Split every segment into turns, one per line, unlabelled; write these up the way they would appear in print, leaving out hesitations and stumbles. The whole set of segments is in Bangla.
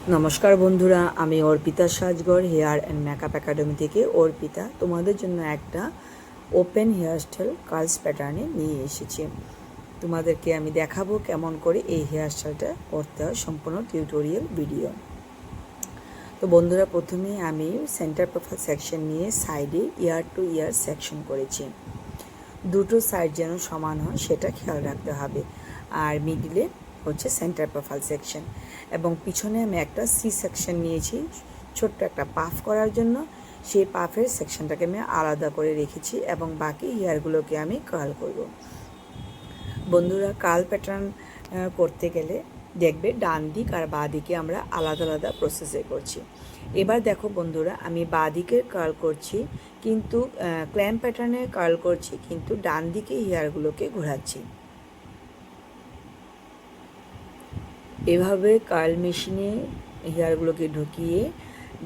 নমস্কার বন্ধুরা, আমি Arpita Sajghar hair and makeup academy থেকে অর্পিতা তোমাদের জন্য একটা ওপেন হেয়ার স্টাইল কার্লস প্যাটার্নে নিয়ে এসেছি। তোমাদেরকে আমি দেখাবো কেমন করে এই হেয়ার স্টাইলটা করতে হয়, সম্পূর্ণ টিউটোরিয়াল ভিডিও। তো বন্ধুরা, প্রথমে আমি সেন্টার প্রোফাইল সেকশন নিয়ে সাইডে ইয়ার টু ইয়ার সেকশন করেছি। দুটো সাইড যেন সমান হয় সেটা খেয়াল রাখতে হবে। আর মিডিলে হচ্ছে সেন্টার প্রোফাইল সেকশন, এবং পিছনে আমি একটা সি সেকশন নিয়েছি ছোট্ট একটা পাফ করার জন্য। সেই পাফের সেকশনটাকে আমি আলাদা করে রেখেছি এবং বাকি হেয়ারগুলোকে আমি কার্ল করব। বন্ধুরা, কার্ল প্যাটার্ন করতে গেলে দেখবে ডান দিক আর বাঁ দিকে আমরা আলাদা আলাদা প্রসেসে করছি। এবার দেখো বন্ধুরা, আমি বাঁ দিকে কার্ল করছি, কিন্তু ক্ল্যাম্প প্যাটার্নে কার্ল করছি, কিন্তু ডান দিকে হেয়ারগুলোকে ঘোরাচ্ছি। এভাবে কার্ল মেশিনে হেয়ারগুলোকে ঢুকিয়ে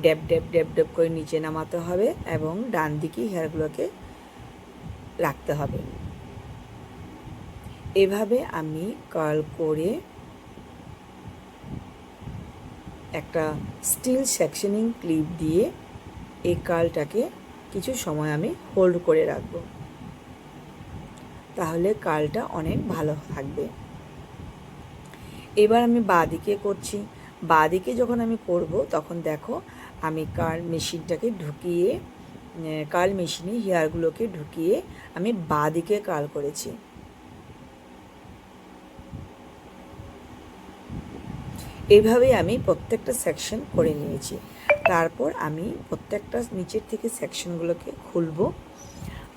ড্যাব ড্যাব ড্যাব ড্যাব করে নিচে নামাতে হবে এবং ডান দিকে হেয়ারগুলোকে রাখতে হবে। এভাবে আমি কার্ল করে একটা স্টিল সেকশনিং ক্লিপ দিয়ে এই কার্লটাকে কিছু সময় আমি হোল্ড করে রাখব, তাহলে কার্লটা অনেক ভালো থাকবে। এবার আমি বাঁ দিকে করছি। বাঁ দিকে যখন আমি করব তখন দেখো আমি কার্ল মেশিনটাকে ঢুকিয়ে কার্ল মেশিনে হেয়ারগুলোকে ঢুকিয়ে আমি বাঁ দিকে কার্ল করেছি। এইভাবেই আমি প্রত্যেকটা সেকশন করে নিয়েছি। তারপর আমি প্রত্যেকটা নিচের থেকে সেকশনগুলোকে খুলব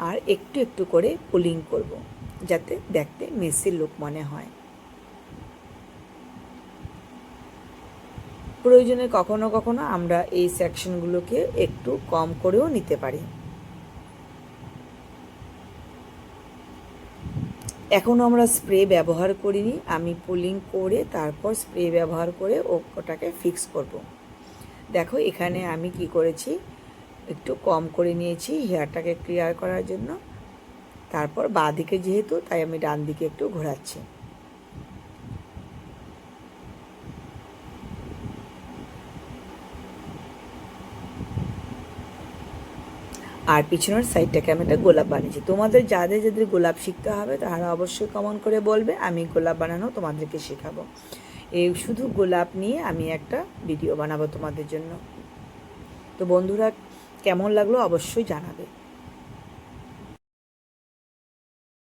আর একটু একটু করে পুলিং করব, যাতে দেখতে মেসি লুক মনে হয়। প্রয়োজনে কখনো কখনো আমরা এই সেকশনগুলোকে একটু কম করেও নিতে পারি। এখনও আমরা স্প্রে ব্যবহার করিনি, আমি পুলিং করে তারপর স্প্রে ব্যবহার করে ওটাকে ফিক্স করব। দেখো এখানে আমি কি করেছি, একটু কম করে নিয়েছি হেয়ারটাকে ক্লিয়ার করার জন্য। তারপর বাঁ দিকে যেহেতু, তাই আমি ডান দিকে একটু ঘোরাচ্ছি। আর পিছনের সাইডটাকে আমি একটা গোলাপ বানিয়েছি। তোমাদের যাদের যাদের গোলাপ শিখতে হবে তারা অবশ্যই কমেন্ট করে বলবে, আমি গোলাপ বানানো তোমাদেরকে শেখাবো। এই শুধু গোলাপ নিয়ে আমি একটা ভিডিও বানাবো তোমাদের জন্য। তো বন্ধুরা, কেমন লাগলো অবশ্যই জানাবে।